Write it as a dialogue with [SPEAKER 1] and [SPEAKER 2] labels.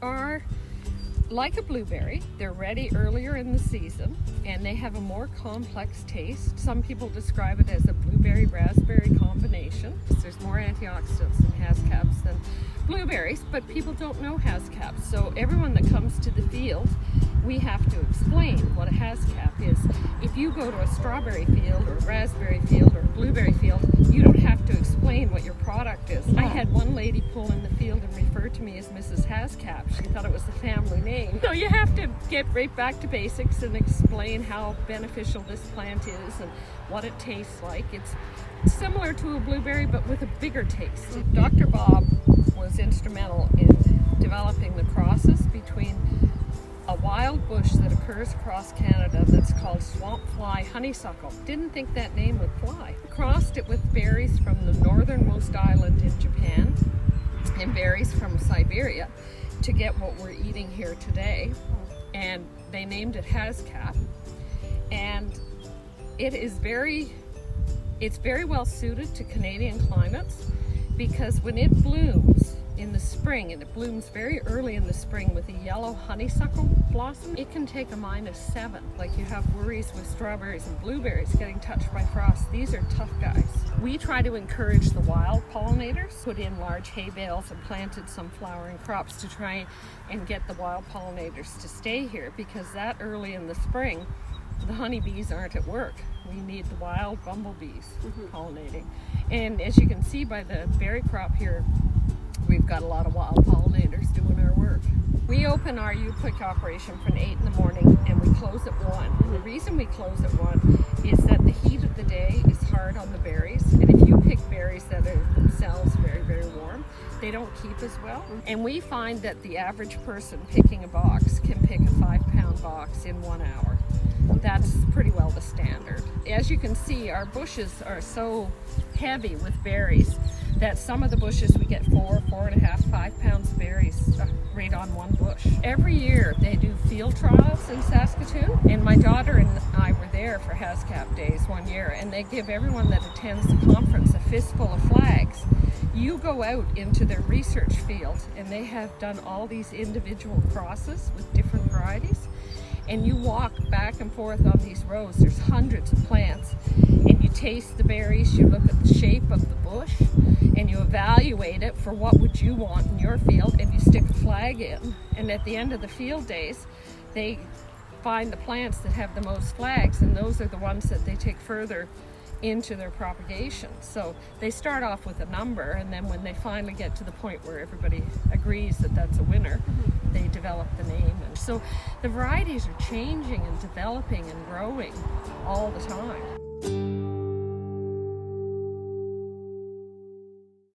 [SPEAKER 1] are like a blueberry. They're ready earlier in the season and they have a more complex taste. Some people describe it as a blueberry-raspberry combination. There's more antioxidants in Haskaps than blueberries, but people don't know Haskaps. So everyone that comes to the field, we have to explain what a Haskap is. If you go to a strawberry field or a raspberry field or a blueberry field, you don't have to explain what your product is. I had one lady pull in the field and refer to me as Mrs. Haskap. She thought it was the family name. So you have to get right back to basics and explain how beneficial this plant is and what it tastes like. It's similar to a blueberry but with a bigger taste. Dr. Bob was instrumental in developing the crosses between a wild bush that occurs across Canada that's called swamp fly honeysuckle. Didn't think that name would fly. Crossed it with berries from the northernmost island in Japan and berries from Siberia to get what we're eating here today. And they named it Haskap. And it's very well suited to Canadian climates because when it blooms in the spring, and it blooms very early in the spring with a yellow honeysuckle blossom, it can take a -7. Like you have worries with strawberries and blueberries getting touched by frost. These are tough guys. We try to encourage the wild pollinators, put in large hay bales and planted some flowering crops to try and get the wild pollinators to stay here, because that early in the spring, the honeybees aren't at work. We need the wild bumblebees pollinating. And as you can see by the berry crop here, we've got a lot of wild pollinators doing our work. We open our U-Pick operation from 8 in the morning and we close at 1. And the reason we close at 1 is that the heat of the day is hard on the berries. And if you pick berries that are themselves very, very warm, they don't keep as well. And we find that the average person picking a box can pick a 5-pound box in 1 hour. That's pretty well the standard. As you can see, our bushes are so heavy with berries that some of the bushes we get 4.5, 5 pounds of berries right on one bush. Every year they do field trials in Saskatoon, and my daughter and I were there for Haskap Days one year, and they give everyone that attends the conference a fistful of flags. You go out into their research field and they have done all these individual crosses with different varieties, and you walk back and forth on these rows. There's hundreds of plants, and you taste the berries, you look at the shape of the bush, and you evaluate it for what would you want in your field, and you stick a flag in. And at the end of the field days, they find the plants that have the most flags, and those are the ones that they take further into their propagation. So they start off with a number, and then when they finally get to the point where everybody agrees that that's a winner, they develop the name. And so the varieties are changing and developing and growing all the time.